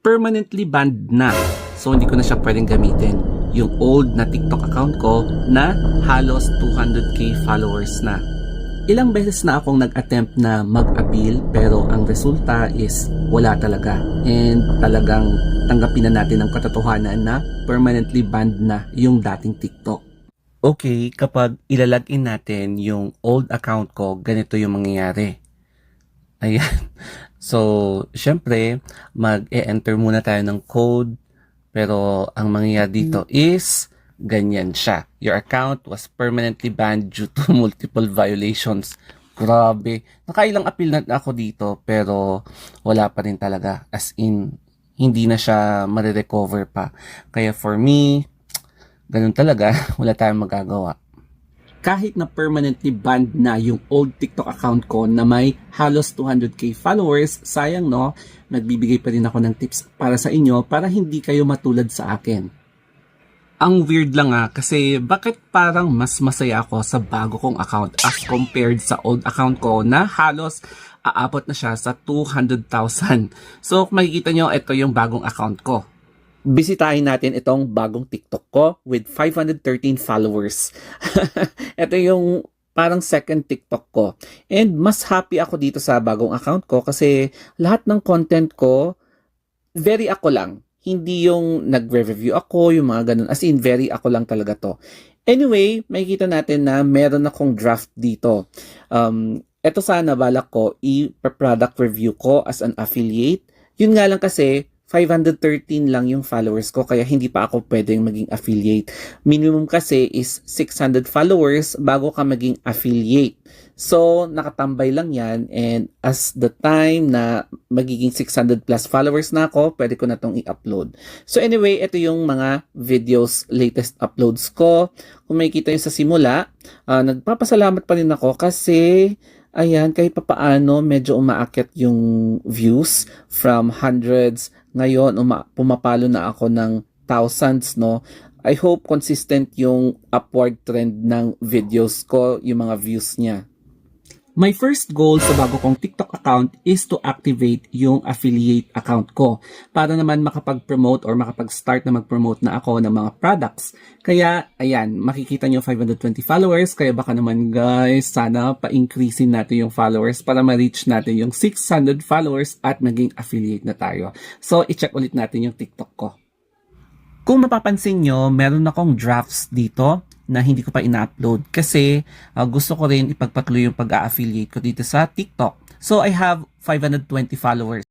permanently banned na. So hindi ko na siya pwedeng gamitin. Yung old na TikTok account ko na halos 200k followers na. Ilang beses na akong nag-attempt na mag-appeal pero ang resulta is wala talaga. And talagang tanggapin na natin ang katotohanan na permanently banned na yung dating TikTok. Okay, kapag ilalagin natin yung old account ko, ganito yung mangyayari. Ayan. So, syempre, mag-e-enter muna tayo ng code. Pero ang mangyayari dito is ganyan siya. Your account was permanently banned due to multiple violations. Grabe. Nakailang appeal na ako dito pero wala pa rin talaga. As in, hindi na siya marirecover pa. Kaya for me, ganun talaga. Wala tayong magagawa. Kahit na permanently banned na yung old TikTok account ko na may halos 200k followers, sayang no, nagbibigay pa rin ako ng tips para sa inyo para hindi kayo matulad sa akin. Ang weird lang kasi bakit parang mas masaya ako sa bago kong account as compared sa old account ko na halos aabot na siya sa 200,000. So kung makikita nyo, ito yung bagong account ko. Bisitahin natin itong bagong TikTok ko with 513 followers. Ito yung parang second TikTok ko. And mas happy ako dito sa bagong account ko kasi lahat ng content ko, very ako lang. Hindi yung nagre-review ako, yung mga ganun. As in, very ako lang talaga to. Anyway, makikita natin na meron akong draft dito. Ito sana balak ko, i-product review ko as an affiliate. Yun nga lang kasi, 513 lang yung followers ko kaya hindi pa ako pwedeng maging affiliate. Minimum kasi is 600 followers bago ka maging affiliate. So, nakatambay lang yan and as the time na magiging 600 plus followers na ako, pwede ko na itong i-upload. So anyway, ito yung mga videos, latest uploads ko. Kung makikita nyo sa simula, nagpapasalamat pa rin ako kasi ayan, kahit papaano, medyo umaakyat yung views from hundreds. Ngayon, pumapalo na ako ng thousands, no? I hope consistent yung upward trend ng videos ko, yung mga views niya. My first goal sa bago kong TikTok account is to activate yung affiliate account ko para naman makapag-promote or makapag-start na mag-promote na ako ng mga products. Kaya, ayan, makikita nyo 520 followers. Kaya baka naman guys, sana pa-increasein natin yung followers para ma-reach natin yung 600 followers at maging affiliate na tayo. So, i-check ulit natin yung TikTok ko. Kung mapapansin nyo, meron akong drafts dito na hindi ko pa ina-upload kasi gusto ko rin ipagpatuloy yung pag-a-affiliate ko dito sa TikTok. So, I have 520 followers.